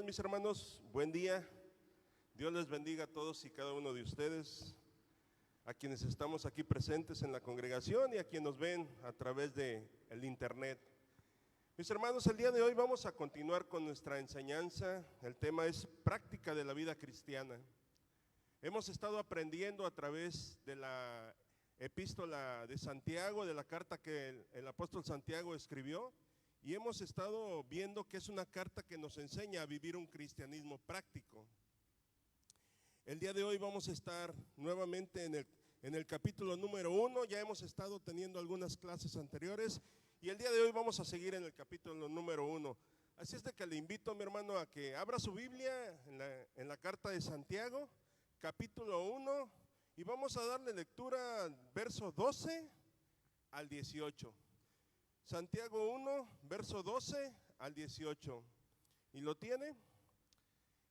mis hermanos, buen día. Dios les bendiga a todos y cada uno de ustedes, a quienes estamos aquí presentes en la congregación y a quienes nos ven a través del internet. Mis hermanos, el día de hoy vamos a continuar con nuestra enseñanza. El tema es práctica de la vida cristiana. Hemos estado aprendiendo a través de la epístola de Santiago, de la carta que el apóstol Santiago escribió, y hemos estado viendo que es una carta que nos enseña a vivir un cristianismo práctico. El día de hoy vamos a estar nuevamente en el capítulo número 1, ya hemos estado teniendo algunas clases anteriores y el día de hoy vamos a seguir en el capítulo número 1. Así es de que le invito, mi hermano, a que abra su Biblia en la carta de Santiago, capítulo 1, y vamos a darle lectura al verso 12 al 18. Santiago 1, verso 12 al 18. ¿Y lo tiene?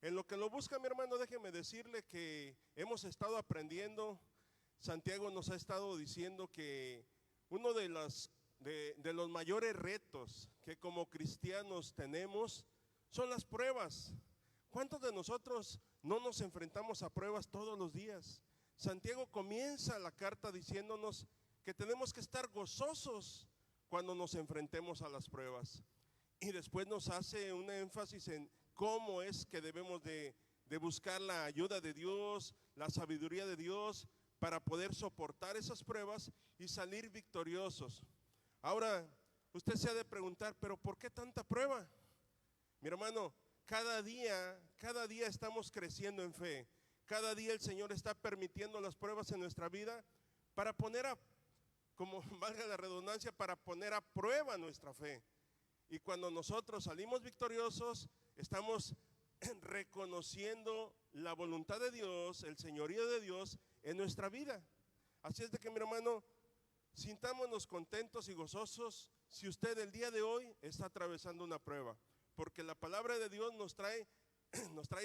En lo que lo busca, mi hermano, déjeme decirle que hemos estado aprendiendo. Santiago nos ha estado diciendo que uno de los mayores retos que como cristianos tenemos son las pruebas. ¿Cuántos de nosotros no nos enfrentamos a pruebas todos los días? Santiago comienza la carta diciéndonos que tenemos que estar gozosos cuando nos enfrentemos a las pruebas. Y después nos hace un énfasis en cómo es que debemos de buscar la ayuda de Dios, la sabiduría de Dios para poder soportar esas pruebas y salir victoriosos. Ahora, usted se ha de preguntar, ¿pero por qué tanta prueba? Mi hermano, cada día estamos creciendo en fe. Cada día el Señor está permitiendo las pruebas en nuestra vida para poner como valga la redundancia, para poner a prueba nuestra fe. Y cuando nosotros salimos victoriosos, estamos reconociendo la voluntad de Dios, el señorío de Dios en nuestra vida. Así es de que, mi hermano, sintámonos contentos y gozosos si usted el día de hoy está atravesando una prueba, porque la palabra de Dios nos trae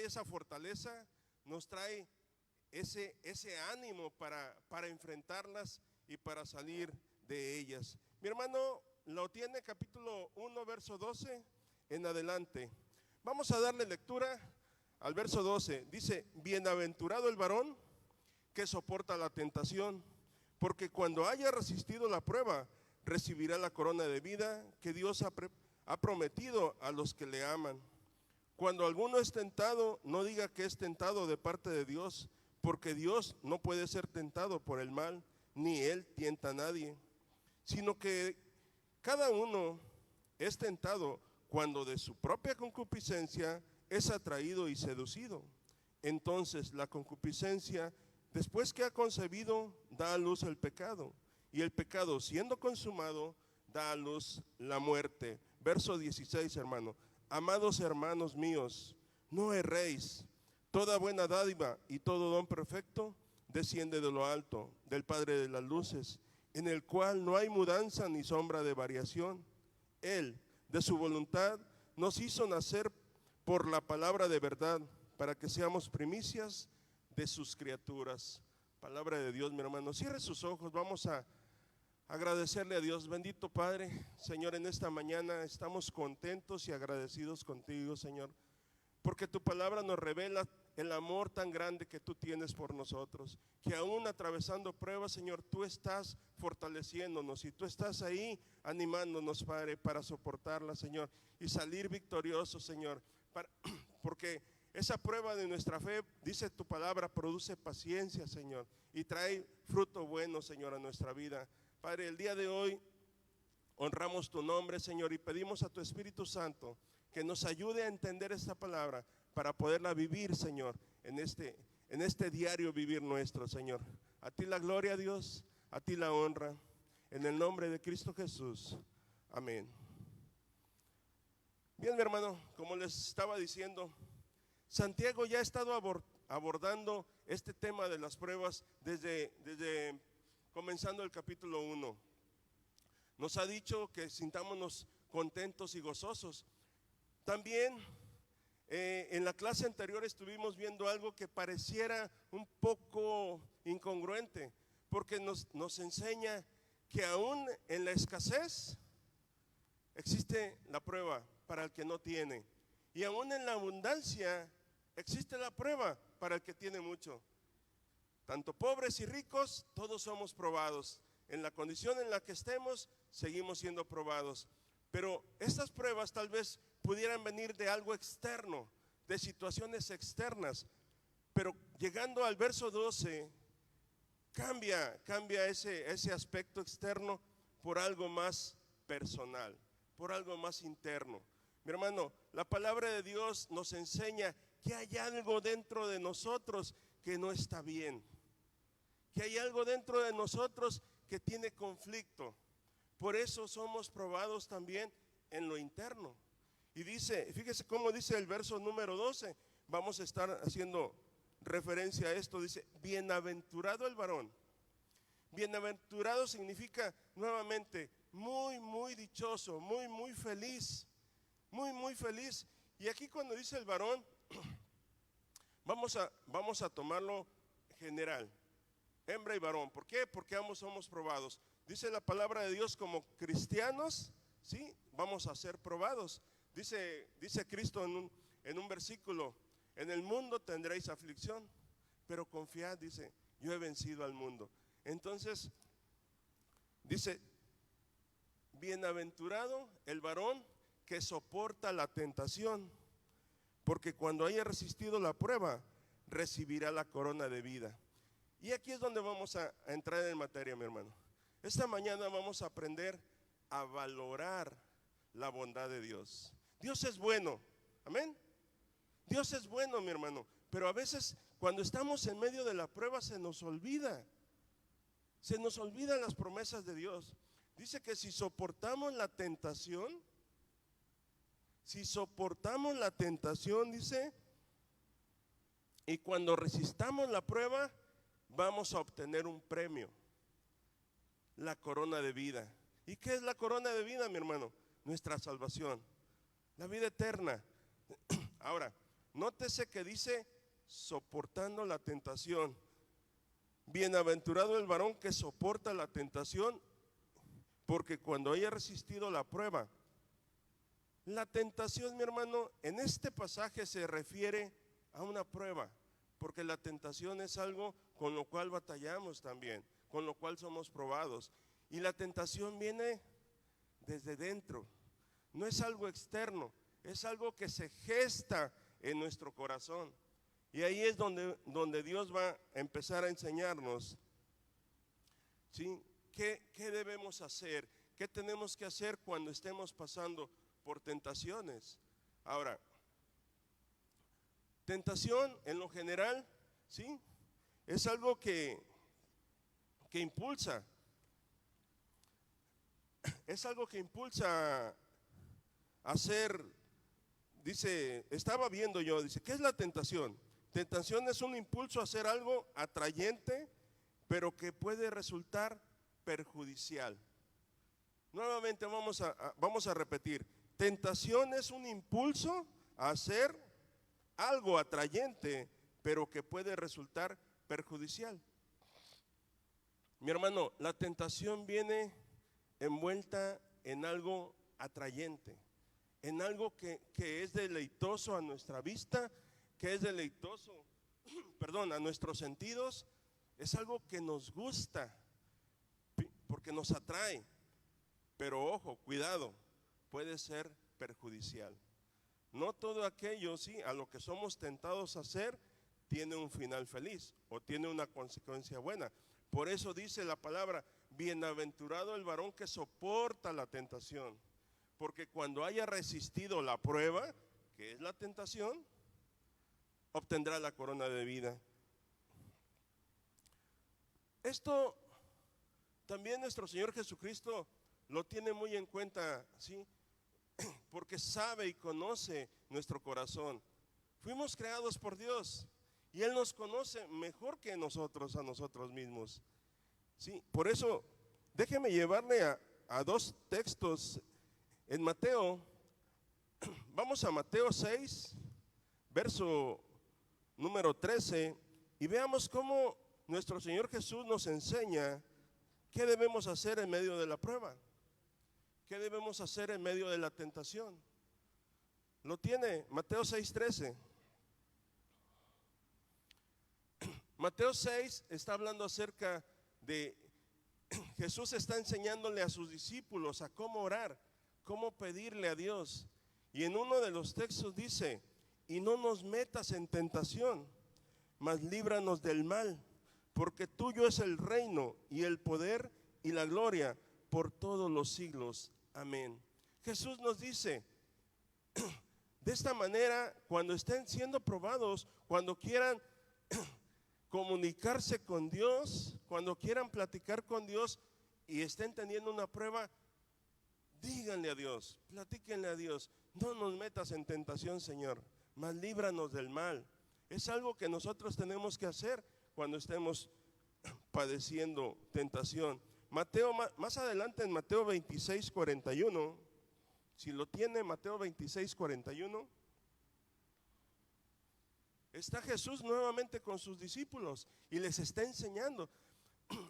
esa fortaleza, nos trae ese ánimo para enfrentarlas y para salir de ellas. Mi hermano, lo tiene, capítulo 1, verso 12 en adelante. Vamos a darle lectura al verso 12. Dice: bienaventurado el varón que soporta la tentación, porque cuando haya resistido la prueba, recibirá la corona de vida que Dios ha prometido a los que le aman. Cuando alguno es tentado, no diga que es tentado de parte de Dios, porque Dios no puede ser tentado por el mal, ni Él tienta a nadie, sino que cada uno es tentado cuando de su propia concupiscencia es atraído y seducido. Entonces la concupiscencia, después que ha concebido, da a luz el pecado, y el pecado, siendo consumado, da a luz la muerte. Verso 16, hermano. Amados hermanos míos, no erréis. Toda buena dádiva y todo don perfecto desciende de lo alto, del Padre de las luces, en el cual no hay mudanza ni sombra de variación. Él, de su voluntad, nos hizo nacer por la palabra de verdad, para que seamos primicias de sus criaturas. Palabra de Dios, mi hermano. Cierre sus ojos, vamos a agradecerle a Dios. Bendito Padre, Señor, en esta mañana estamos contentos y agradecidos contigo, Señor, porque tu palabra nos revela el amor tan grande que tú tienes por nosotros, que aún atravesando pruebas, Señor, tú estás fortaleciéndonos y tú estás ahí animándonos, Padre, para soportarlas, Señor, y salir victoriosos, Señor, porque esa prueba de nuestra fe, dice tu palabra, produce paciencia, Señor, y trae fruto bueno, Señor, a nuestra vida. Padre, el día de hoy honramos tu nombre, Señor, y pedimos a tu Espíritu Santo que nos ayude a entender esta palabra para poderla vivir, Señor, en este diario vivir nuestro, Señor. A ti la gloria, Dios, a ti la honra, en el nombre de Cristo Jesús. Amén. Bien, mi hermano, como les estaba diciendo, Santiago ya ha estado abordando este tema de las pruebas desde comenzando el capítulo 1. Nos ha dicho que sintámonos contentos y gozosos. También en la clase anterior estuvimos viendo algo que pareciera un poco incongruente, porque nos enseña que aún en la escasez existe la prueba para el que no tiene, Y aún en la abundancia existe la prueba para el que tiene mucho. Tanto pobres y ricos, todos somos probados. En la condición en la que estemos, seguimos siendo probados. Pero estas pruebas tal vez pudieran venir de algo externo, de situaciones externas. Pero llegando al verso 12, cambia ese aspecto externo por algo más personal, por algo más interno. Mi hermano, la palabra de Dios nos enseña que hay algo dentro de nosotros que no está bien, que hay algo dentro de nosotros que tiene conflicto. Por eso somos probados también en lo interno. Y dice, fíjese cómo dice el verso número 12, vamos a estar haciendo referencia a esto, dice, bienaventurado el varón. Bienaventurado significa nuevamente muy dichoso, muy feliz, muy feliz. Y aquí cuando dice el varón, vamos a tomarlo general, hembra y varón. ¿Por qué? Porque ambos somos probados. Dice la palabra de Dios, como cristianos, sí, vamos a ser probados. Dice Cristo en un versículo, en el mundo tendréis aflicción, pero confiad, dice, yo he vencido al mundo. Entonces, dice, bienaventurado el varón que soporta la tentación, porque cuando haya resistido la prueba, recibirá la corona de vida. Y aquí es donde vamos a entrar en materia, mi hermano. Esta mañana vamos a aprender a valorar la bondad de Dios. Dios es bueno, amén. Dios es bueno, mi hermano, pero a veces cuando estamos en medio de la prueba se nos olvidan las promesas de Dios. Dice que si soportamos la tentación, dice, y cuando resistamos la prueba, vamos a obtener un premio, la corona de vida. ¿Y qué es la corona de vida, mi hermano? Nuestra salvación, la vida eterna. Ahora, nótese que dice soportando la tentación. Bienaventurado el varón que soporta la tentación, porque cuando haya resistido la prueba. La tentación, mi hermano, en este pasaje se refiere a una prueba, porque la tentación es algo con lo cual batallamos también, con lo cual somos probados. Y la tentación viene desde dentro, no es algo externo, es algo que se gesta en nuestro corazón. Y ahí es donde Dios va a empezar a enseñarnos, ¿sí? ¿Qué debemos hacer? ¿Qué tenemos que hacer cuando estemos pasando por tentaciones? Ahora, tentación en lo general, ¿sí? Es algo que impulsa. Es algo que impulsa a hacer, dice, estaba viendo yo, dice, ¿qué es la tentación? Tentación es un impulso a hacer algo atrayente, pero que puede resultar perjudicial. Nuevamente vamos a repetir. Tentación es un impulso a hacer algo atrayente, pero que puede resultar perjudicial. Mi hermano, la tentación viene envuelta en algo atrayente, en algo que es deleitoso a nuestra vista, que es deleitoso, a nuestros sentidos. Es algo que nos gusta, porque nos atrae, pero ojo, cuidado, puede ser perjudicial. No todo aquello, sí, a lo que somos tentados a hacer, tiene un final feliz o tiene una consecuencia buena. Por eso dice la palabra, bienaventurado el varón que soporta la tentación, porque cuando haya resistido la prueba, que es la tentación, obtendrá la corona de vida. Esto también nuestro Señor Jesucristo lo tiene muy en cuenta, ¿sí? Porque sabe y conoce nuestro corazón. Fuimos creados por Dios y Él nos conoce mejor que nosotros a nosotros mismos, ¿sí? Por eso déjeme llevarle a dos textos en Mateo. Vamos a Mateo 6, verso número 13, y veamos cómo nuestro Señor Jesús nos enseña qué debemos hacer en medio de la prueba, qué debemos hacer en medio de la tentación. Lo tiene, Mateo 6:13. Mateo 6 está hablando acerca de Jesús está enseñándole a sus discípulos a cómo orar, cómo pedirle a Dios. Y en uno de los textos dice: y no nos metas en tentación, mas líbranos del mal, porque tuyo es el reino y el poder y la gloria por todos los siglos. Amén. Jesús nos dice, de esta manera, cuando estén siendo probados, cuando quieran comunicarse con Dios, cuando quieran platicar con Dios y estén teniendo una prueba, díganle a Dios, platíquenle a Dios: no nos metas en tentación, Señor, mas líbranos del mal. Es algo que nosotros tenemos que hacer cuando estemos padeciendo tentación. Mateo, más adelante en Mateo 26:41, si lo tiene, Mateo 26:41, está Jesús nuevamente con sus discípulos y les está enseñando,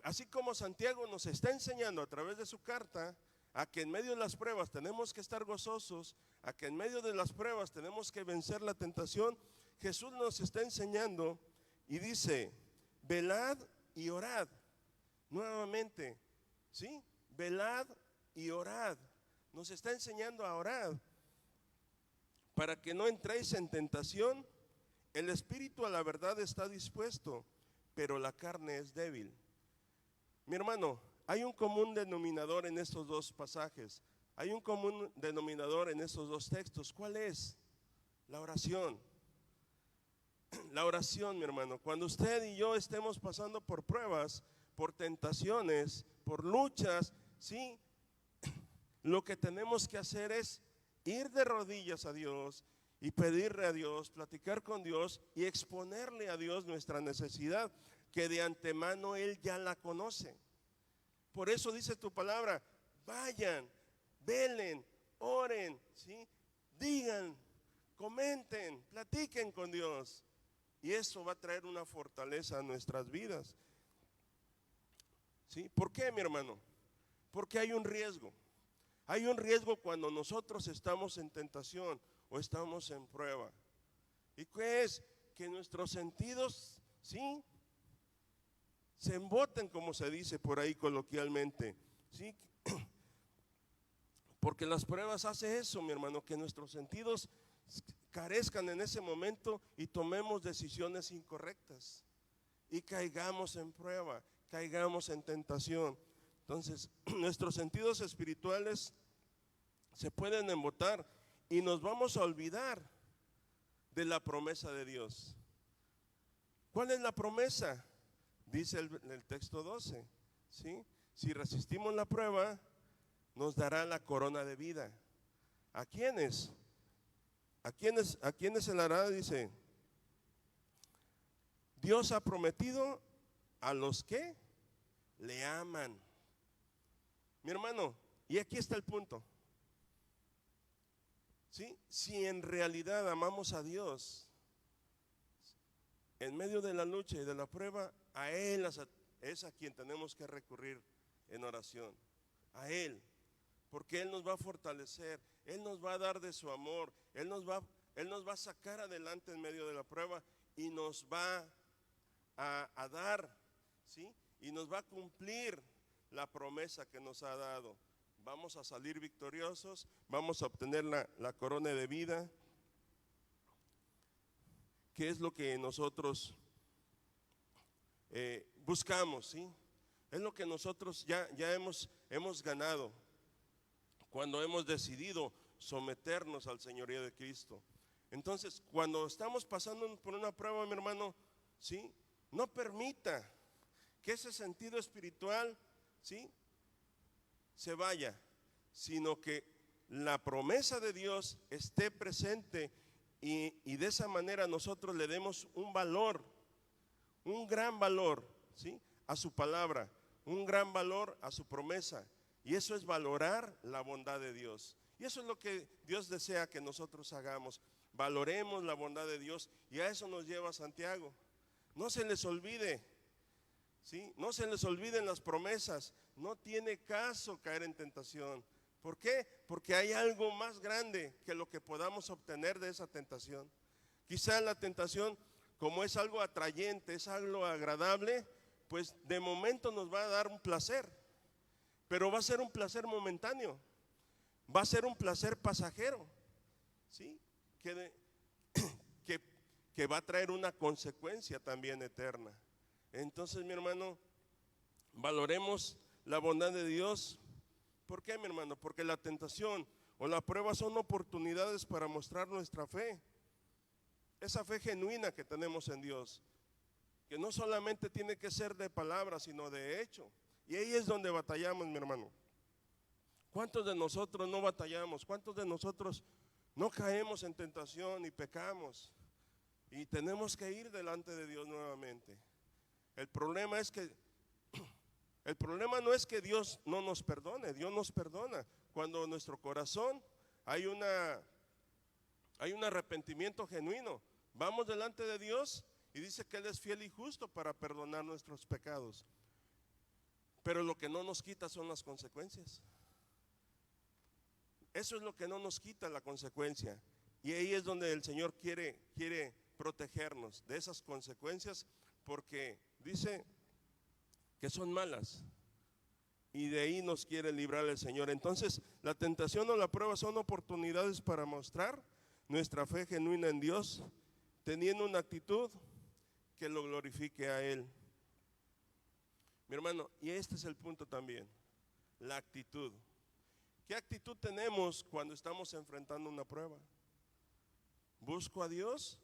así como Santiago nos está enseñando a través de su carta, a que en medio de las pruebas tenemos que estar gozosos, a que en medio de las pruebas tenemos que vencer la tentación. Jesús nos está enseñando y dice: velad y orad. Nuevamente, ¿sí? Velad y orad. Nos está enseñando a orar para que no entréis en tentación. El espíritu a la verdad está dispuesto, pero la carne es débil. Mi hermano, hay un común denominador en estos dos pasajes. Hay un común denominador en estos dos textos. ¿Cuál es? La oración. La oración, mi hermano. Cuando usted y yo estemos pasando por pruebas, por tentaciones, por luchas, ¿sí? Lo que tenemos que hacer es ir de rodillas a Dios y pedirle a Dios, platicar con Dios y exponerle a Dios nuestra necesidad, que de antemano Él ya la conoce. Por eso dice tu palabra: vayan, velen, oren, ¿sí? Digan, comenten, platiquen con Dios. Y eso va a traer una fortaleza a nuestras vidas. ¿Sí? ¿Por qué, mi hermano? Porque hay un riesgo. Hay un riesgo cuando nosotros estamos en tentación o estamos en prueba. ¿Y qué es? Que nuestros sentidos, ¿sí?, se emboten, como se dice por ahí coloquialmente, ¿sí? Porque las pruebas hacen eso, mi hermano, que nuestros sentidos carezcan en ese momento y tomemos decisiones incorrectas y caigamos en prueba, caigamos en tentación. Entonces, nuestros sentidos espirituales se pueden embotar y nos vamos a olvidar de la promesa de Dios. ¿Cuál es la promesa? Dice el texto 12, ¿sí? Si resistimos la prueba, nos dará la corona de vida. ¿A quiénes? ¿A quiénes se la hará? Dice: Dios ha prometido a los que le aman. Mi hermano, y aquí está el punto, ¿sí? Si en realidad amamos a Dios, en medio de la lucha y de la prueba, a Él es a quien tenemos que recurrir en oración, a Él, porque Él nos va a fortalecer, Él nos va a dar de su amor, Él nos va a sacar adelante en medio de la prueba y nos va a dar, ¿sí? Y nos va a cumplir la promesa que nos ha dado. Vamos a salir victoriosos, vamos a obtener la corona de vida. ¿Qué es lo que nosotros buscamos? ¿Sí? Es lo que nosotros ya hemos ganado cuando hemos decidido someternos al señorío de Cristo. Entonces, cuando estamos pasando por una prueba, mi hermano, ¿sí?, no permita que ese sentido espiritual, ¿sí?, se vaya, sino que la promesa de Dios esté presente y de esa manera nosotros le demos un valor, un gran valor, ¿sí?, a su palabra, un gran valor a su promesa. Y eso es valorar la bondad de Dios. Y eso es lo que Dios desea que nosotros hagamos. Valoremos la bondad de Dios, y a eso nos lleva Santiago. No se les olvide, ¿sí?, no se les olviden las promesas. No tiene caso caer en tentación. ¿Por qué? Porque hay algo más grande que lo que podamos obtener de esa tentación. Quizá la tentación, como es algo atrayente, es algo agradable, pues de momento nos va a dar un placer, pero va a ser un placer momentáneo, va a ser un placer pasajero, ¿sí? Que va a traer una consecuencia también eterna. Entonces, mi hermano, valoremos la bondad de Dios. ¿Por qué, mi hermano? Porque la tentación o la prueba son oportunidades para mostrar nuestra fe, esa fe genuina que tenemos en Dios, que no solamente tiene que ser de palabra, sino de hecho. Y ahí es donde batallamos, mi hermano. ¿Cuántos de nosotros no batallamos? ¿Cuántos de nosotros no caemos en tentación y pecamos? Y tenemos que ir delante de Dios nuevamente. El problema no es que Dios no nos perdone, Dios nos perdona. Cuando en nuestro corazón hay un arrepentimiento genuino, vamos delante de Dios y dice que Él es fiel y justo para perdonar nuestros pecados. Pero lo que no nos quita son las consecuencias. Eso es lo que no nos quita, la consecuencia. Y ahí es donde el Señor quiere protegernos de esas consecuencias, porque dice que son malas y de ahí nos quiere librar el Señor. Entonces, la tentación o la prueba son oportunidades para mostrar nuestra fe genuina en Dios, teniendo una actitud que lo glorifique a Él. Mi hermano, y este es el punto también, la actitud. ¿Qué actitud tenemos cuando estamos enfrentando una prueba? ¿Busco a Dios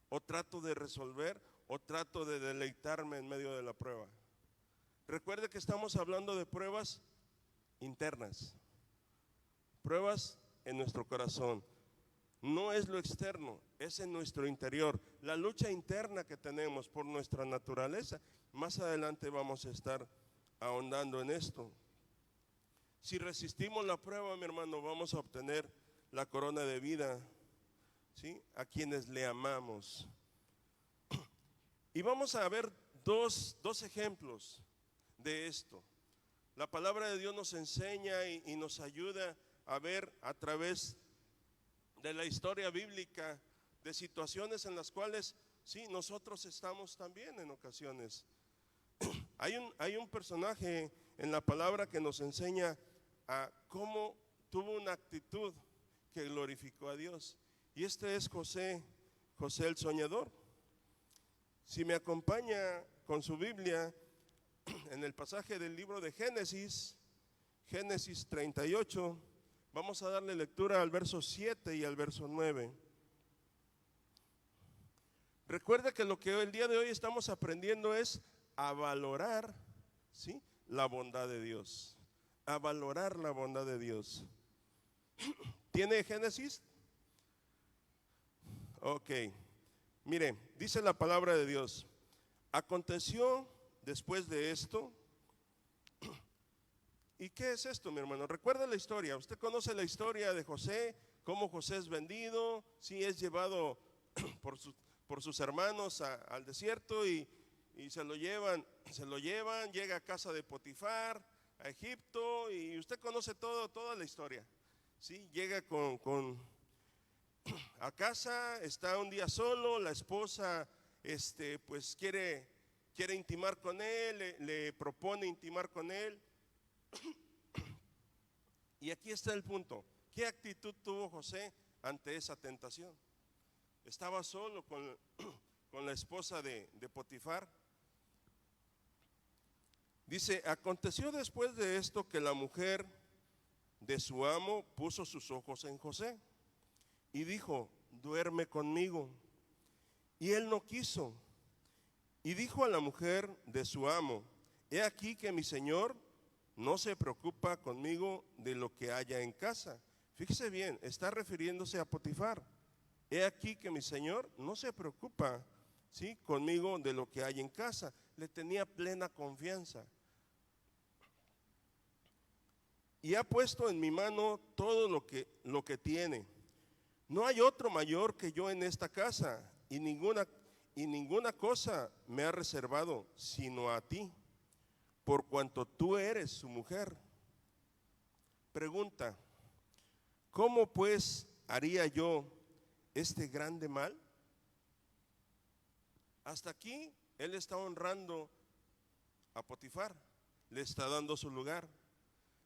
o trato de resolver o trato de deleitarme en medio de la prueba? Recuerde que estamos hablando de pruebas internas, pruebas en nuestro corazón. No es lo externo, es en nuestro interior. La lucha interna que tenemos por nuestra naturaleza, más adelante vamos a estar ahondando en esto. Si resistimos la prueba, mi hermano, vamos a obtener la corona de vida, ¿sí? A quienes le amamos. Y vamos a ver dos ejemplos de esto. La palabra de Dios nos enseña y nos ayuda a ver a través de la historia bíblica de situaciones en las cuales sí, nosotros estamos también en ocasiones. Hay un personaje en la palabra que nos enseña a cómo tuvo una actitud que glorificó a Dios, y este es José el soñador. Si me acompaña con su Biblia en el pasaje del libro de Génesis 38, vamos a darle lectura al verso 7 y al verso 9. Recuerda que lo que el día de hoy estamos aprendiendo es a valorar, ¿sí?, la bondad de Dios, a valorar la bondad de Dios. ¿Tiene Génesis? Ok, mire, dice la palabra de Dios: aconteció después de esto. ¿Y qué es esto, mi hermano? Recuerda la historia. Usted conoce la historia de José, cómo José es vendido, sí, es llevado por sus hermanos al desierto y se lo llevan, llega a casa de Potifar, a Egipto, y usted conoce toda la historia. Sí, llega a casa, está un día solo, la esposa pues quiere intimar con él, le propone intimar con él. Y aquí está el punto: ¿qué actitud tuvo José ante esa tentación? Estaba solo con la esposa de Potifar. Dice: aconteció después de esto que la mujer de su amo puso sus ojos en José y dijo: duerme conmigo. Y él no quiso. Y dijo a la mujer de su amo: he aquí que mi señor no se preocupa conmigo de lo que haya en casa. Fíjese bien, está refiriéndose a Potifar. He aquí que mi señor no se preocupa, ¿sí?, conmigo de lo que hay en casa. Le tenía plena confianza. Y ha puesto en mi mano todo lo que tiene. No hay otro mayor que yo en esta casa, y ninguna cosa me ha reservado sino a ti, por cuanto tú eres su mujer. Pregunta: ¿cómo pues haría yo este grande mal? Hasta aquí él está honrando a Potifar, le está dando su lugar,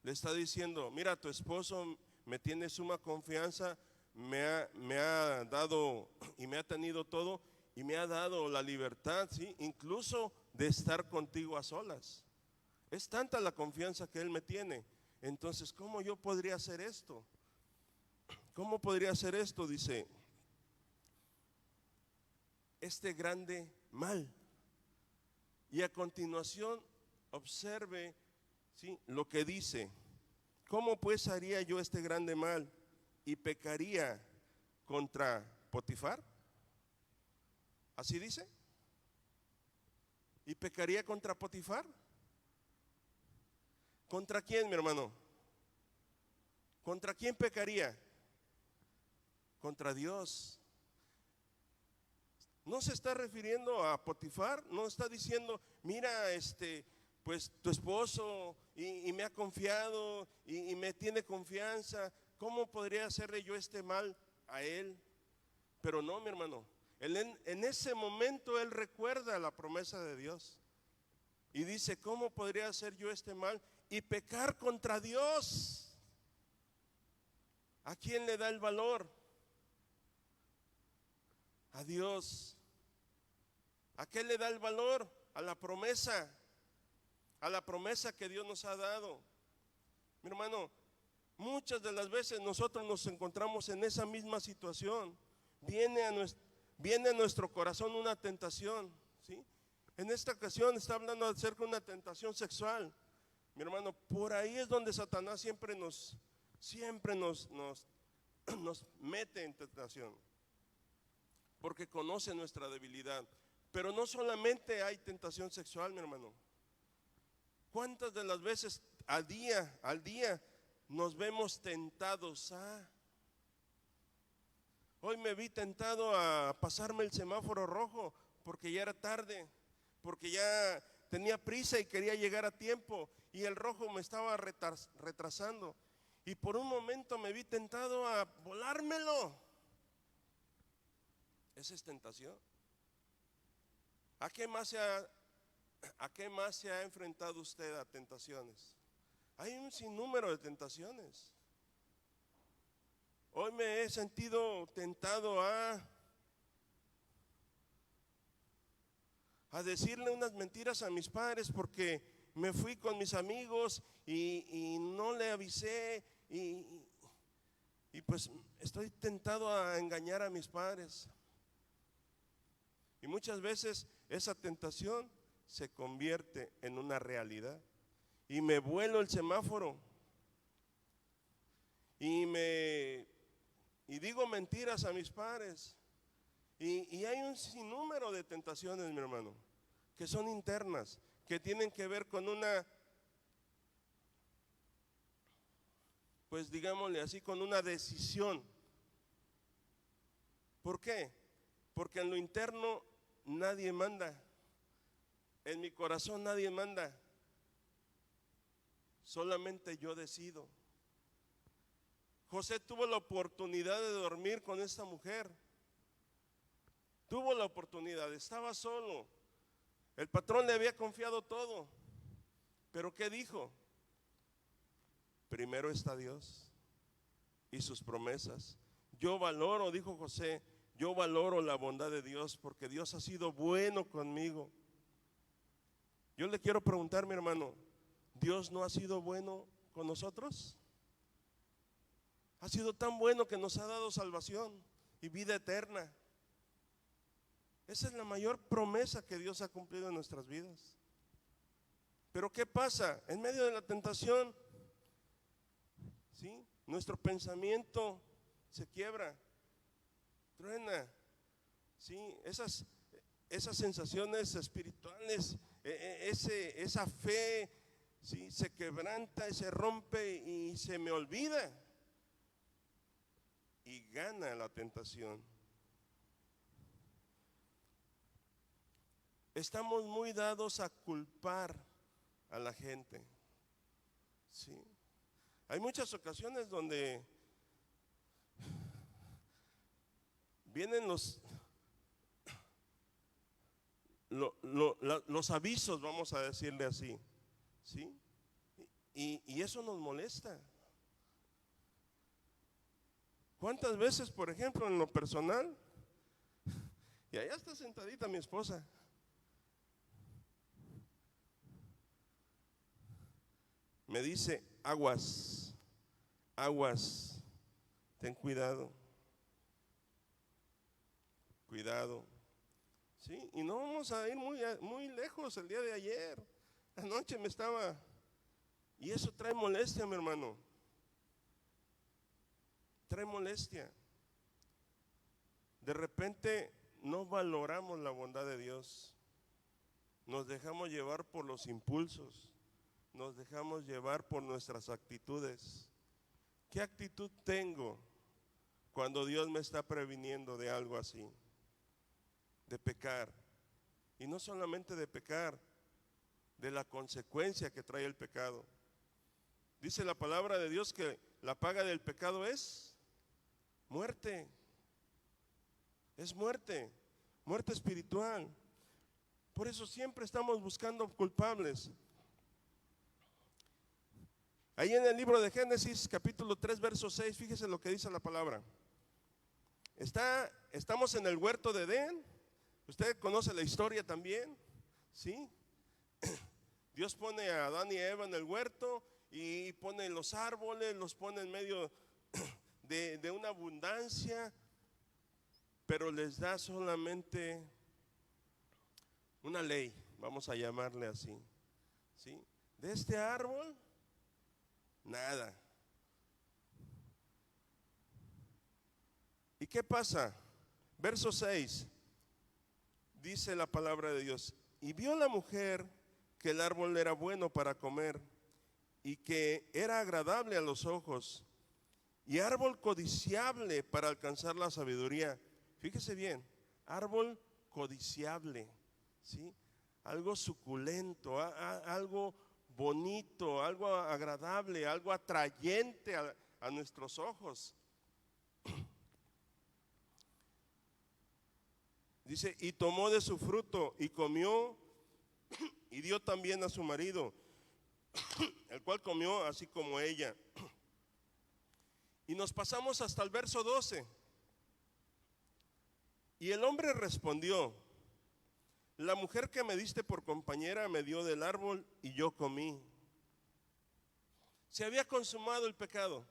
le está diciendo: mira, tu esposo me tiene suma confianza, me ha dado y me ha tenido todo y me ha dado la libertad, ¿sí? Incluso de estar contigo a solas. Es tanta la confianza que él me tiene. Entonces, ¿cómo yo podría hacer esto? ¿Cómo podría hacer esto? Dice, este grande mal. Y a continuación observe, ¿sí?, lo que dice: ¿cómo pues haría yo este grande mal y pecaría contra Potifar? ¿Así dice? ¿Y pecaría contra Potifar? ¿Contra quién, mi hermano? ¿Contra quién pecaría? Contra Dios. No se está refiriendo a Potifar, no está diciendo: mira, pues tu esposo y me ha confiado y me tiene confianza, ¿cómo podría hacerle yo este mal a él? Pero no, mi hermano, en ese momento él recuerda la promesa de Dios y dice: ¿cómo podría hacer yo este mal y pecar contra Dios? ¿A quién le da el valor? A Dios. ¿A qué le da el valor? A la promesa que Dios nos ha dado. Mi hermano, muchas de las veces nosotros nos encontramos en esa misma situación. Viene a nuestro corazón una tentación, ¿sí? En esta ocasión está hablando acerca de una tentación sexual. Mi hermano, por ahí es donde Satanás siempre nos mete en tentación, porque conoce nuestra debilidad. Pero no solamente hay tentación sexual, mi hermano. ¿Cuántas de las veces al día nos vemos tentados a? Hoy me vi tentado a pasarme el semáforo rojo porque ya era tarde, porque ya tenía prisa y quería llegar a tiempo y el rojo me estaba retrasando. Y por un momento me vi tentado a volármelo. Esa es tentación. ¿A qué más se ha enfrentado usted a tentaciones? Hay un sinnúmero de tentaciones. Hoy me he sentido tentado a decirle unas mentiras a mis padres porque me fui con mis amigos y no le avisé y pues estoy tentado a engañar a mis padres. Y muchas veces esa tentación se convierte en una realidad. Y me vuelo el semáforo. Y digo mentiras a mis padres. Y hay un sinnúmero de tentaciones, mi hermano, que son internas, que tienen que ver con una, pues digámosle así, con una decisión. ¿Por qué? Porque en lo interno nadie manda. En mi corazón nadie manda. Solamente yo decido. José tuvo la oportunidad de dormir con esta mujer. Tuvo la oportunidad, estaba solo. El patrón le había confiado todo. Pero ¿qué dijo? Primero está Dios y sus promesas. Yo valoro, dijo José, yo valoro la bondad de Dios porque Dios ha sido bueno conmigo. Yo le quiero preguntar, mi hermano, ¿Dios no ha sido bueno con nosotros? Ha sido tan bueno que nos ha dado salvación y vida eterna. Esa es la mayor promesa que Dios ha cumplido en nuestras vidas. Pero ¿qué pasa? En medio de la tentación, ¿sí?, nuestro pensamiento se quiebra, truena, ¿sí? Esas sensaciones espirituales, esa fe, ¿sí?, se quebranta y se rompe y se me olvida. Y gana la tentación. Estamos muy dados a culpar a la gente, ¿sí? Hay muchas ocasiones donde vienen los avisos, vamos a decirle así, ¿sí? Y eso nos molesta. ¿Cuántas veces, por ejemplo, en lo personal, y allá está sentadita mi esposa, me dice, aguas, aguas, ten cuidado, cuidado, ¿sí? Y no vamos a ir muy lejos. El día de ayer, anoche me estaba, y eso trae molestia, mi hermano, trae molestia. De repente no valoramos la bondad de Dios, nos dejamos llevar por los impulsos, nos dejamos llevar por nuestras actitudes. ¿Qué actitud tengo cuando Dios me está previniendo de algo así? De pecar. Y no solamente de pecar, de la consecuencia que trae el pecado. Dice la palabra de Dios que la paga del pecado es muerte. Es muerte, muerte espiritual. Por eso siempre estamos buscando culpables. Ahí en el libro de Génesis, capítulo 3, verso 6, fíjese lo que dice la palabra. Estamos en el huerto de Edén. Usted conoce la historia también, ¿sí? Dios pone a Adán y Eva en el huerto y pone los árboles, los pone en medio de una abundancia, pero les da solamente una ley, vamos a llamarle así, ¿sí? De este árbol, nada. ¿Y qué pasa? Verso 6, dice la palabra de Dios, y vio la mujer que el árbol era bueno para comer y que era agradable a los ojos y árbol codiciable para alcanzar la sabiduría. Fíjese bien, árbol codiciable, ¿sí? Algo suculento, algo bonito, algo agradable, algo atrayente a nuestros ojos. Dice, y tomó de su fruto y comió y dio también a su marido, el cual comió así como ella. Y nos pasamos hasta el verso 12. Y el hombre respondió, la mujer que me diste por compañera me dio del árbol y yo comí. Se había consumado el pecado.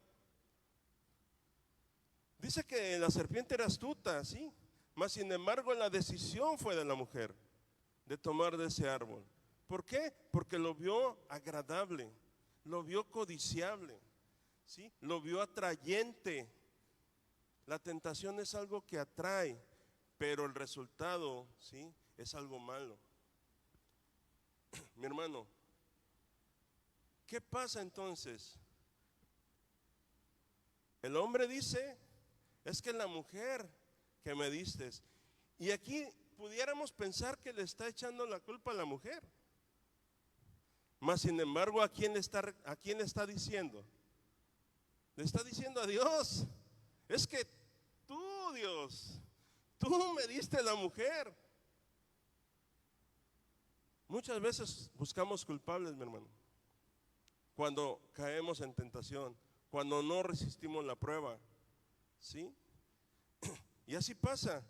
Dice que la serpiente era astuta, ¿sí? Mas sin embargo la decisión fue de la mujer de tomar de ese árbol. ¿Por qué? Porque lo vio agradable, lo vio codiciable, ¿sí? Lo vio atrayente. La tentación es algo que atrae, pero el resultado, ¿sí?, es algo malo. Mi hermano, ¿qué pasa entonces? El hombre dice, es que la mujer que me diste, y aquí pudiéramos pensar que le está echando la culpa a la mujer. Mas sin embargo, ¿a quién le está diciendo? Le está diciendo a Dios. Es que tú, Dios, tú me diste la mujer. Muchas veces buscamos culpables, mi hermano, cuando caemos en tentación, cuando no resistimos la prueba, ¿sí? Y así pasa.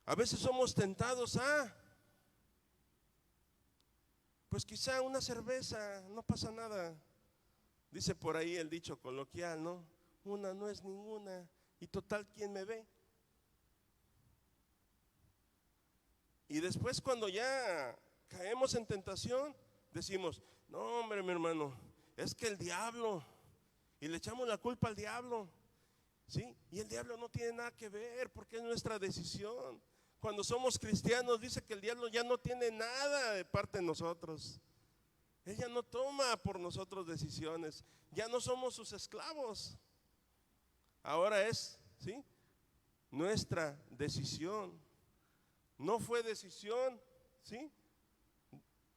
A veces somos tentados pues quizá una cerveza, no pasa nada. Dice por ahí el dicho coloquial, ¿no? Una no es ninguna, y total, ¿quién me ve? Y después cuando ya caemos en tentación, decimos, no hombre, mi hermano, es que el diablo, y le echamos la culpa al diablo, ¿sí? Y el diablo no tiene nada que ver, porque es nuestra decisión. Cuando somos cristianos, dice que el diablo ya no tiene nada de parte de nosotros. Él ya no toma por nosotros decisiones, ya no somos sus esclavos. Ahora es, ¿sí?, nuestra decisión. No fue decisión, ¿sí?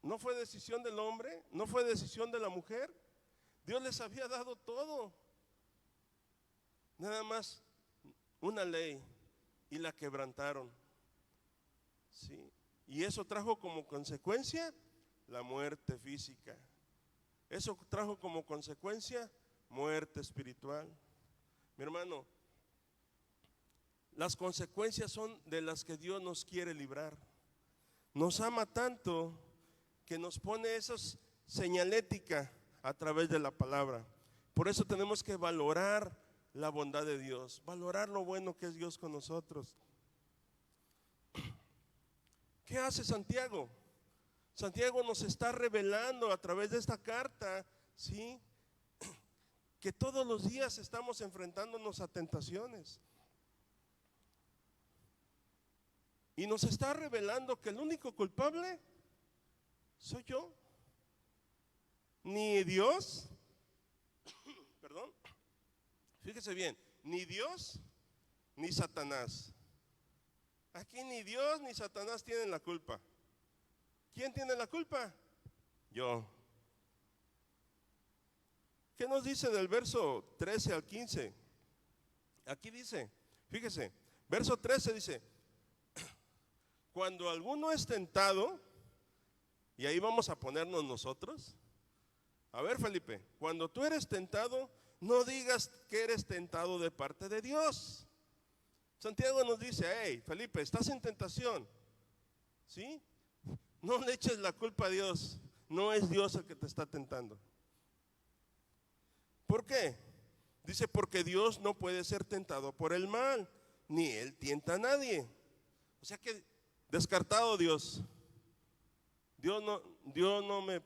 No fue decisión del hombre, no fue decisión de la mujer, Dios les había dado todo. Nada más una ley y la quebrantaron. ¿Sí? Y eso trajo como consecuencia la muerte física. Eso trajo como consecuencia muerte espiritual. Mi hermano, las consecuencias son de las que Dios nos quiere librar. Nos ama tanto que nos pone esa señalética a través de la palabra. Por eso tenemos que valorar la bondad de Dios, valorar lo bueno que es Dios con nosotros. ¿Qué hace Santiago? Santiago nos está revelando a través de esta carta, ¿sí?, que todos los días estamos enfrentándonos a tentaciones. Y nos está revelando que el único culpable soy yo. Ni Dios, perdón, fíjese bien, ni Dios ni Satanás. Aquí ni Dios ni Satanás tienen la culpa. ¿Quién tiene la culpa? Yo. ¿Qué nos dice del verso 13 al 15? Aquí dice, fíjese, verso 13 dice: cuando alguno es tentado, y ahí vamos a ponernos nosotros. A ver, Felipe, cuando tú eres tentado, no digas que eres tentado de parte de Dios. Santiago nos dice: hey, Felipe, estás en tentación, ¿sí? No le eches la culpa a Dios, no es Dios el que te está tentando. ¿Por qué? Dice: porque Dios no puede ser tentado por el mal, ni Él tienta a nadie. O sea que descartado Dios. Dios no me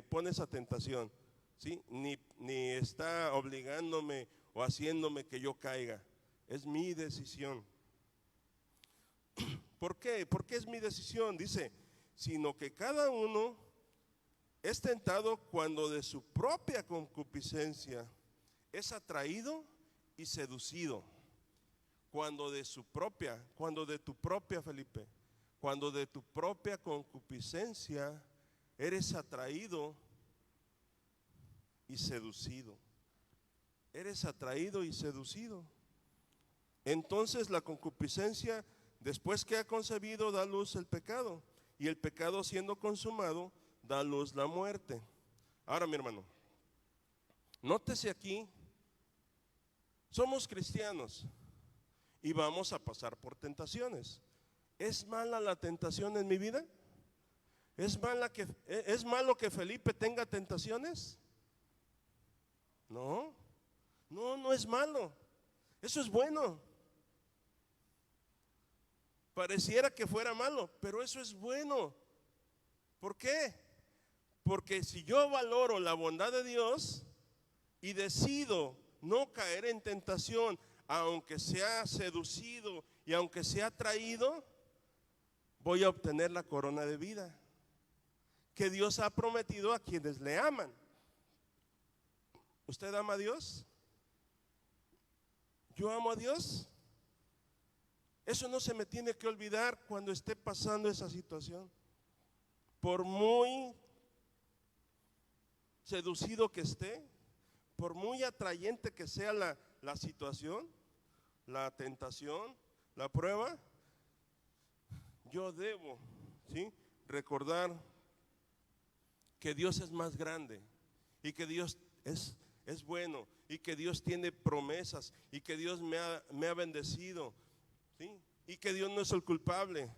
pone esa tentación, ¿sí? Ni está obligándome o haciéndome que yo caiga. Es mi decisión. ¿Por qué? Porque es mi decisión. Dice: sino que cada uno es tentado cuando de su propia concupiscencia es atraído y seducido. Cuando de tu propia, Felipe, cuando de tu propia concupiscencia eres atraído y seducido. Eres atraído y seducido. Entonces la concupiscencia, después que ha concebido, da luz el pecado, y el pecado, siendo consumado, da luz la muerte. Ahora, mi hermano, nótese aquí, somos cristianos y vamos a pasar por tentaciones. ¿Es mala la tentación en mi vida? ¿Es malo que Felipe tenga tentaciones? No es malo. Eso es bueno. Pareciera que fuera malo, pero eso es bueno. ¿Por qué? Porque si yo valoro la bondad de Dios y decido no caer en tentación, aunque sea seducido y aunque sea atraído, voy a obtener la corona de vida que Dios ha prometido a quienes le aman. ¿Usted ama a Dios? ¿Yo amo a Dios? Eso no se me tiene que olvidar cuando esté pasando esa situación. Por muy seducido que esté, por muy atrayente que sea la situación, la tentación, la prueba, yo debo, ¿sí?, recordar que Dios es más grande y que Dios es bueno y que Dios tiene promesas y que Dios me ha bendecido, ¿sí?, y que Dios no es el culpable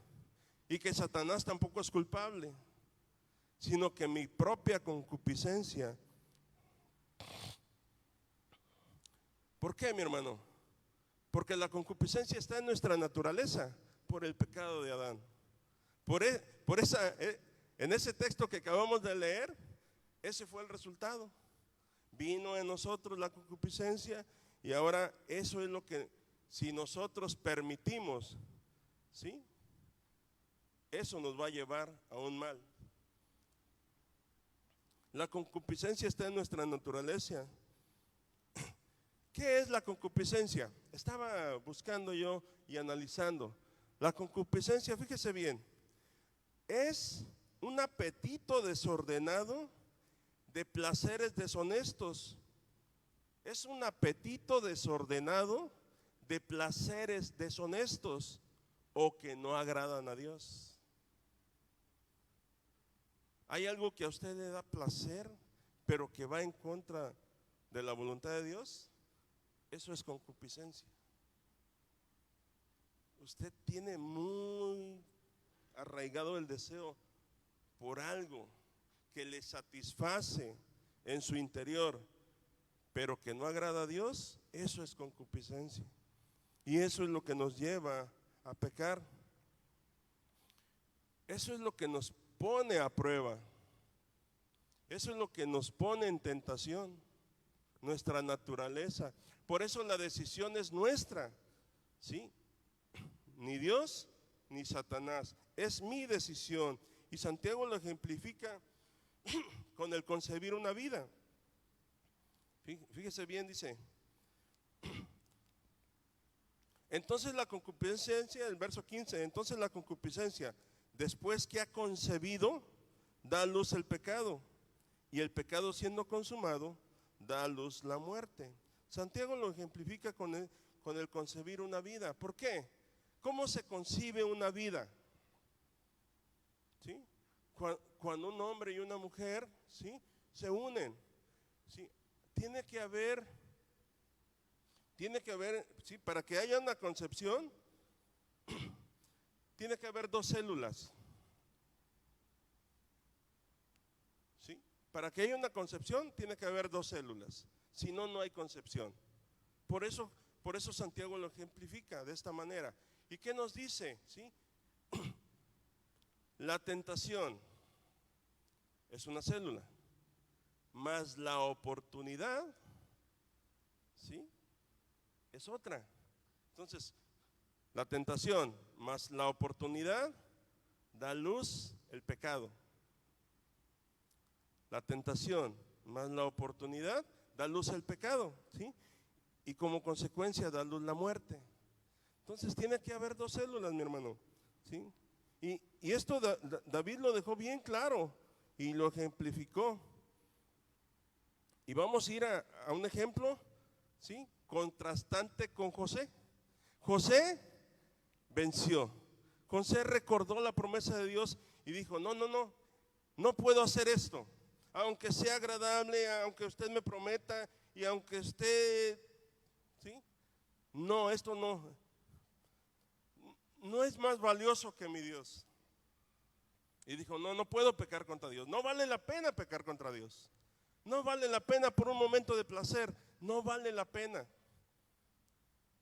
y que Satanás tampoco es culpable, sino que mi propia concupiscencia. ¿Por qué, mi hermano? Porque la concupiscencia está en nuestra naturaleza por el pecado de Adán. En ese texto que acabamos de leer, ese fue el resultado. Vino en nosotros la concupiscencia y ahora eso es lo que, si nosotros permitimos, ¿sí?, eso nos va a llevar a un mal. La concupiscencia está en nuestra naturaleza. ¿Qué es la concupiscencia? Estaba buscando yo y analizando. La concupiscencia, fíjese bien, es un apetito desordenado de placeres deshonestos. Es un apetito desordenado de placeres deshonestos o que no agradan a Dios. ¿Hay algo que a usted le da placer, pero que va en contra de la voluntad de Dios? Eso es concupiscencia. Usted tiene muy arraigado el deseo por algo que le satisface en su interior, pero que no agrada a Dios. Eso es concupiscencia. Y eso es lo que nos lleva a pecar. Eso es lo que nos pone a prueba. Eso es lo que nos pone en tentación, nuestra naturaleza. Por eso la decisión es nuestra, ¿sí? Ni Dios ni Satanás, es mi decisión. Y Santiago lo ejemplifica con el concebir una vida. Fíjese bien, dice: entonces la concupiscencia, el verso 15, entonces la concupiscencia, después que ha concebido, da a luz el pecado, y el pecado siendo consumado, da a luz la muerte. Santiago lo ejemplifica con el concebir una vida. ¿Por qué? ¿Cómo se concibe una vida? ¿Sí? Cuando un hombre y una mujer, ¿sí?, se unen, ¿sí? Tiene que haber, ¿sí?, para que haya una concepción, tiene que haber dos células. ¿Sí? Para que haya una concepción, tiene que haber dos células. Si no, no hay concepción. Por eso Santiago lo ejemplifica de esta manera. ¿Y qué nos dice? ¿Sí? La tentación es una célula, más la oportunidad, ¿sí?, es otra. Entonces, la tentación más la oportunidad da luz el pecado. La tentación más la oportunidad da luz el pecado, ¿sí? Y como consecuencia da luz la muerte. Entonces tiene que haber dos células, mi hermano, ¿sí? Y esto David lo dejó bien claro y lo ejemplificó. Y vamos a ir a un ejemplo, ¿sí?, contrastante con José. José venció. José recordó la promesa de Dios y dijo: no puedo hacer esto. Aunque sea agradable, aunque usted me prometa y aunque usted, ¿sí?, no, esto no es más valioso que mi Dios. Y dijo: no puedo pecar contra Dios. No vale la pena pecar contra Dios. No vale la pena por un momento de placer. No vale la pena.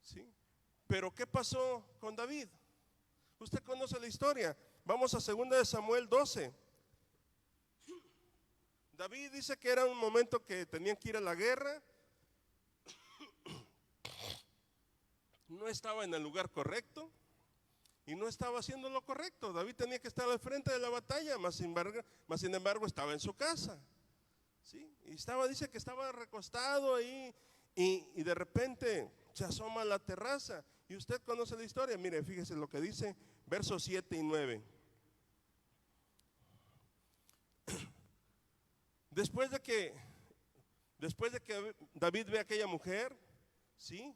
¿Sí? Pero ¿qué pasó con David? Usted conoce la historia. Vamos a 2 de Samuel 12. David dice que era un momento que tenían que ir a la guerra. No estaba en el lugar correcto y no estaba haciendo lo correcto. David tenía que estar al frente de la batalla, más sin embargo estaba en su casa, ¿sí? Y dice que estaba recostado ahí y de repente se asoma a la terraza. Y usted conoce la historia. Mire, fíjese lo que dice versos 7 y 9. Después de que David ve a aquella mujer, ¿sí?,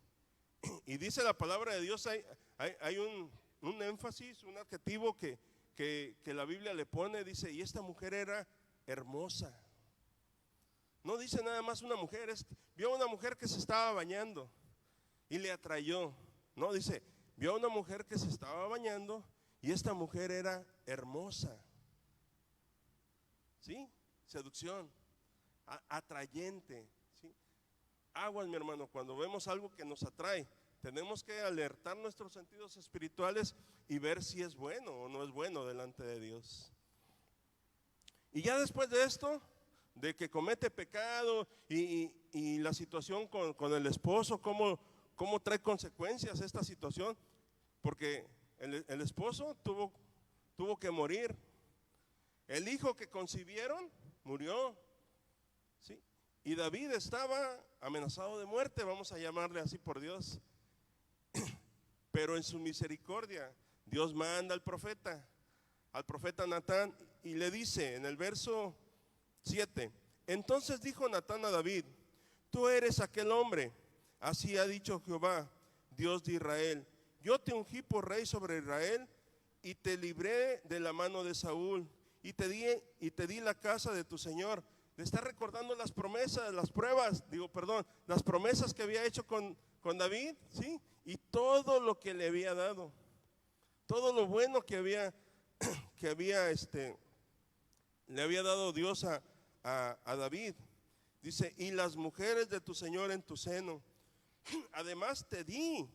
y dice la palabra de Dios, hay un énfasis, un adjetivo que la Biblia le pone, dice: y esta mujer era hermosa. No dice nada más una mujer, vio a una mujer que se estaba bañando y le atrayó. No, dice, vio a una mujer que se estaba bañando y esta mujer era hermosa. ¿Sí? Seducción, atrayente, ¿sí? Aguas, mi hermano, cuando vemos algo que nos atrae, tenemos que alertar nuestros sentidos espirituales y ver si es bueno o no es bueno delante de Dios. Y ya después de esto, de que comete pecado y la situación con el esposo, cómo trae consecuencias esta situación, porque el esposo tuvo que morir. El hijo que concibieron murió, ¿sí? Y David estaba amenazado de muerte, vamos a llamarle así por Dios. Pero en su misericordia, Dios manda al profeta Natán, y le dice en el verso 7: Entonces dijo Natán a David: tú eres aquel hombre. Así ha dicho Jehová, Dios de Israel: yo te ungí por rey sobre Israel y te libré de la mano de Saúl y te di la casa de tu señor. Le está recordando las promesas, las promesas que había hecho con David, ¿sí? Y todo lo que le había dado, todo lo bueno que le había dado Dios a David. Dice: y las mujeres de tu señor en tu seno. Además te di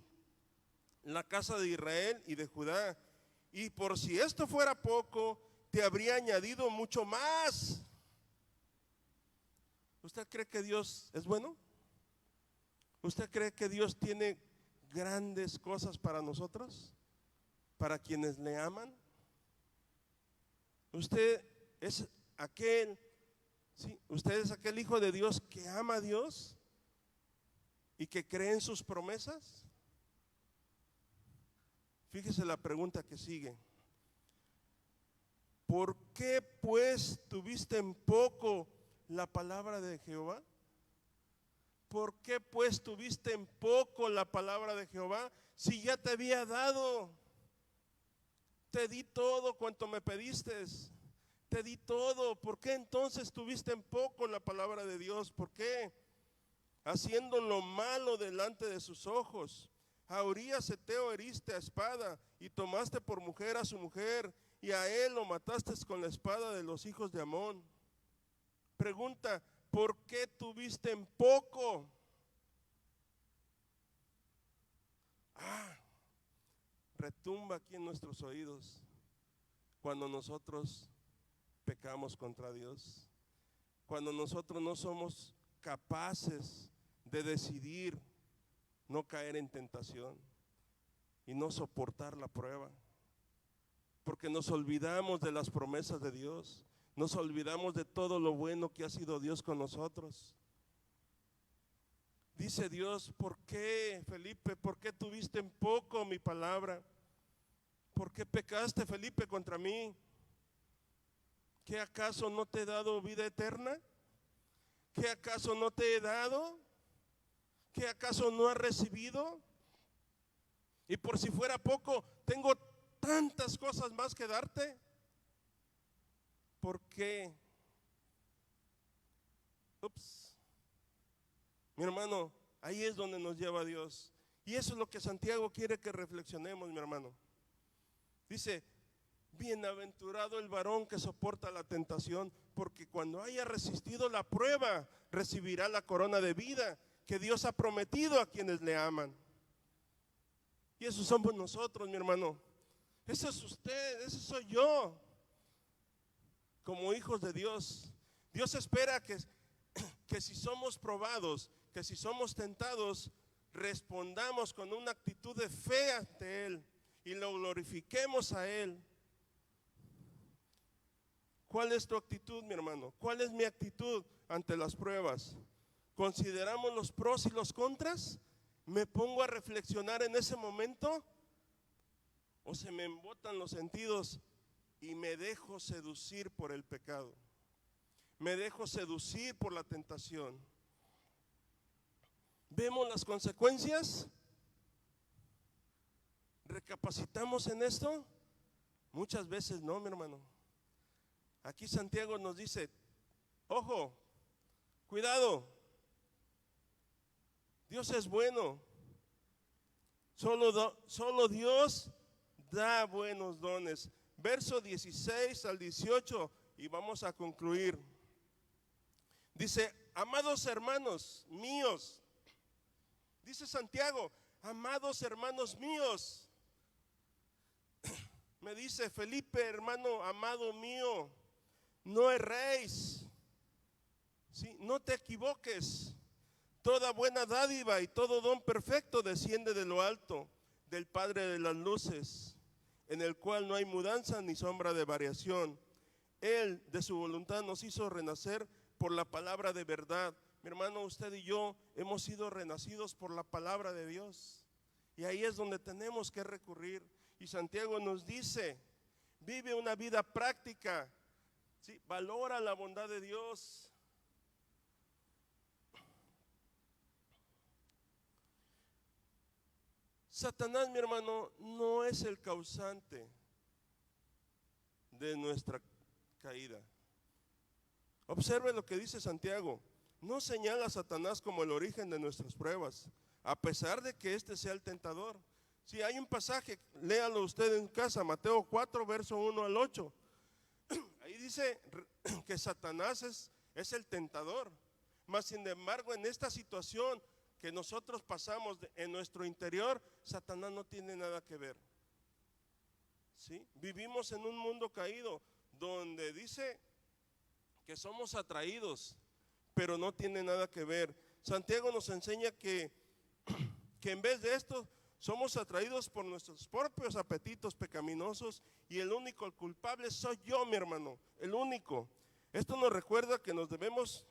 la casa de Israel y de Judá, y por si esto fuera poco, te habría añadido mucho más. ¿Usted cree que Dios es bueno? ¿Usted cree que Dios tiene grandes cosas para nosotros, para quienes le aman? Usted es aquel, ¿sí? Usted es aquel hijo de Dios que ama a Dios y que cree en sus promesas. Fíjese la pregunta que sigue: ¿por qué pues tuviste en poco la palabra de Jehová? ¿Por qué pues tuviste en poco la palabra de Jehová si ya te había dado? Te di todo cuanto me pediste, te di todo. ¿Por qué entonces tuviste en poco la palabra de Dios? ¿Por qué? Haciendo lo malo delante de sus ojos. A Urías Heteo heriste a espada y tomaste por mujer a su mujer, y a él lo mataste con la espada de los hijos de Amón. Pregunta: ¿por qué tuviste en poco? Retumba aquí en nuestros oídos cuando nosotros pecamos contra Dios, cuando nosotros no somos capaces de decidir no caer en tentación y no soportar la prueba, porque nos olvidamos de las promesas de Dios, nos olvidamos de todo lo bueno que ha sido Dios con nosotros. Dice Dios: ¿por qué, Felipe? ¿Por qué tuviste en poco mi palabra? ¿Por qué pecaste, Felipe, contra mí? ¿Qué acaso no te he dado vida eterna? ¿Qué acaso no te he dado? ¿Qué acaso no has recibido? Y por si fuera poco, tengo tantas cosas más que darte. ¿Por qué? Mi hermano, ahí es donde nos lleva Dios. Y eso es lo que Santiago quiere que reflexionemos, mi hermano. Dice: bienaventurado el varón que soporta la tentación, porque cuando haya resistido la prueba, recibirá la corona de vida que Dios ha prometido a quienes le aman. Y eso somos nosotros, mi hermano. Ese es usted, ese soy yo. Como hijos de Dios, Dios espera que si somos probados, que si somos tentados, respondamos con una actitud de fe ante Él y lo glorifiquemos a Él. ¿Cuál es tu actitud, mi hermano? ¿Cuál es mi actitud ante las pruebas? ¿Consideramos los pros y los contras? ¿Me pongo a reflexionar en ese momento? ¿O se me embotan los sentidos y me dejo seducir por el pecado? Me dejo seducir por la tentación. ¿Vemos las consecuencias? ¿Recapacitamos en esto? Muchas veces no, mi hermano. Aquí Santiago nos dice: ojo, cuidado, Dios es bueno. Solo Dios da buenos dones. Verso 16 al 18, y vamos a concluir. Dice: amados hermanos míos, dice Santiago, amados hermanos míos. Me dice Felipe: hermano amado mío, no erréis, ¿sí? No te equivoques. Toda buena dádiva y todo don perfecto desciende de lo alto, del Padre de las luces, en el cual no hay mudanza ni sombra de variación. Él de su voluntad nos hizo renacer por la palabra de verdad. Mi hermano, usted y yo hemos sido renacidos por la palabra de Dios, y ahí es donde tenemos que recurrir. Y Santiago nos dice: vive una vida práctica, ¿sí? Valora la bondad de Dios, Satanás, mi hermano, no es el causante de nuestra caída. Observe lo que dice Santiago. No señala a Satanás como el origen de nuestras pruebas, a pesar de que este sea el tentador. Si hay un pasaje, léalo usted en casa, Mateo 4, verso 1 al 8. Ahí dice que Satanás es el tentador. Mas sin embargo, en esta situación que nosotros pasamos en nuestro interior, Satanás no tiene nada que ver. ¿Sí? Vivimos en un mundo caído donde dice que somos atraídos, pero no tiene nada que ver. Santiago nos enseña que en vez de esto somos atraídos por nuestros propios apetitos pecaminosos, y el único culpable soy yo, mi hermano, el único. Esto nos recuerda que nos debemos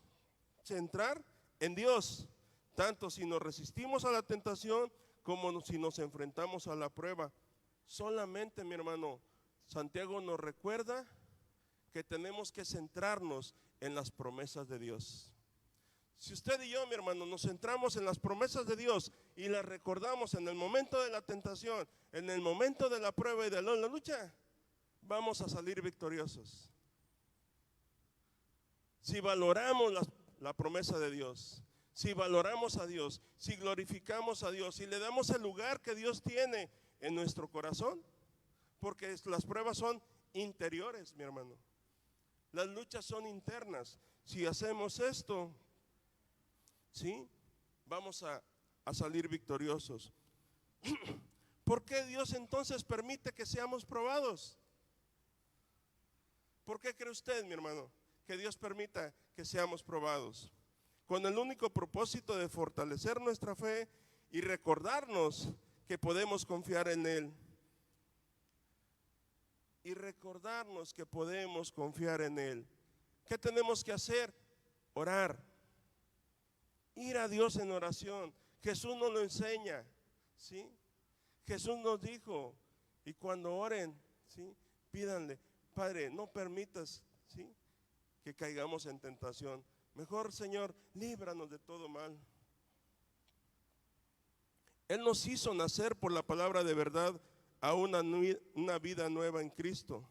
centrar en Dios, tanto si nos resistimos a la tentación como si nos enfrentamos a la prueba. Solamente, mi hermano, Santiago nos recuerda que tenemos que centrarnos en las promesas de Dios. Si usted y yo, mi hermano, nos centramos en las promesas de Dios y las recordamos en el momento de la tentación, en el momento de la prueba y de la lucha, vamos a salir victoriosos. Si valoramos la promesa de Dios, si valoramos a Dios, si glorificamos a Dios, si le damos el lugar que Dios tiene en nuestro corazón, porque las pruebas son interiores, mi hermano. Las luchas son internas. Si hacemos esto, ¿sí? Vamos a salir victoriosos. ¿Por qué Dios entonces permite que seamos probados? ¿Por qué cree usted, mi hermano, que Dios permita que seamos probados? Con el único propósito de fortalecer nuestra fe y recordarnos que podemos confiar en Él. Y recordarnos que podemos confiar en Él. ¿Qué tenemos que hacer? Orar. Ir a Dios en oración. Jesús nos lo enseña, ¿sí? Jesús nos dijo, y cuando oren, ¿sí? Pídanle, Padre, no permitas, ¿sí? Que caigamos en tentación. Mejor, Señor, líbranos de todo mal. Él nos hizo nacer por la palabra de verdad a una vida nueva en Cristo.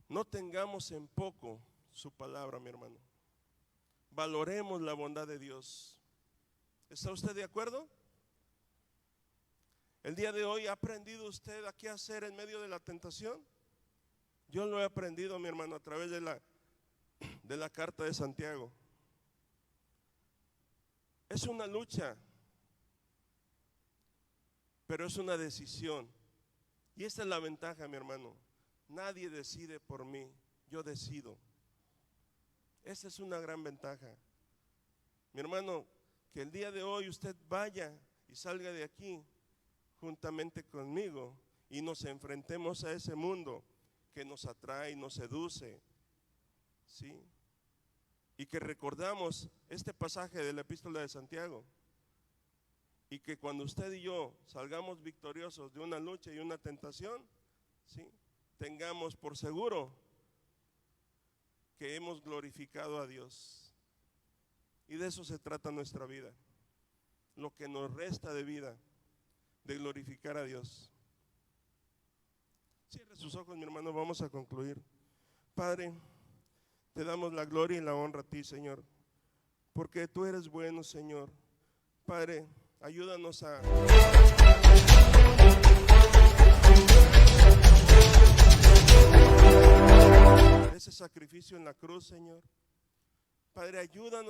No tengamos en poco su palabra, mi hermano. Valoremos la bondad de Dios. ¿Está usted de acuerdo? El día de hoy, ¿ha aprendido usted a qué hacer en medio de la tentación? Yo lo he aprendido, mi hermano, a través de la carta de Santiago. Es una lucha, pero es una decisión. Y esta es la ventaja, mi hermano. Nadie decide por mí, yo decido. Esa es una gran ventaja. Mi hermano, que el día de hoy usted vaya y salga de aquí juntamente conmigo y nos enfrentemos a ese mundo que nos atrae y nos seduce, ¿sí? Y que recordamos este pasaje de la epístola de Santiago. Y que cuando usted y yo salgamos victoriosos de una lucha y una tentación, ¿sí? Tengamos por seguro que hemos glorificado a Dios. Y de eso se trata nuestra vida. Lo que nos resta de vida, de glorificar a Dios. Cierre sus ojos, mi hermano, vamos a concluir. Padre, te damos la gloria y la honra a ti, Señor, porque tú eres bueno, Señor. Padre, ayúdanos a ese sacrificio en la cruz, Señor. Padre, ayúdanos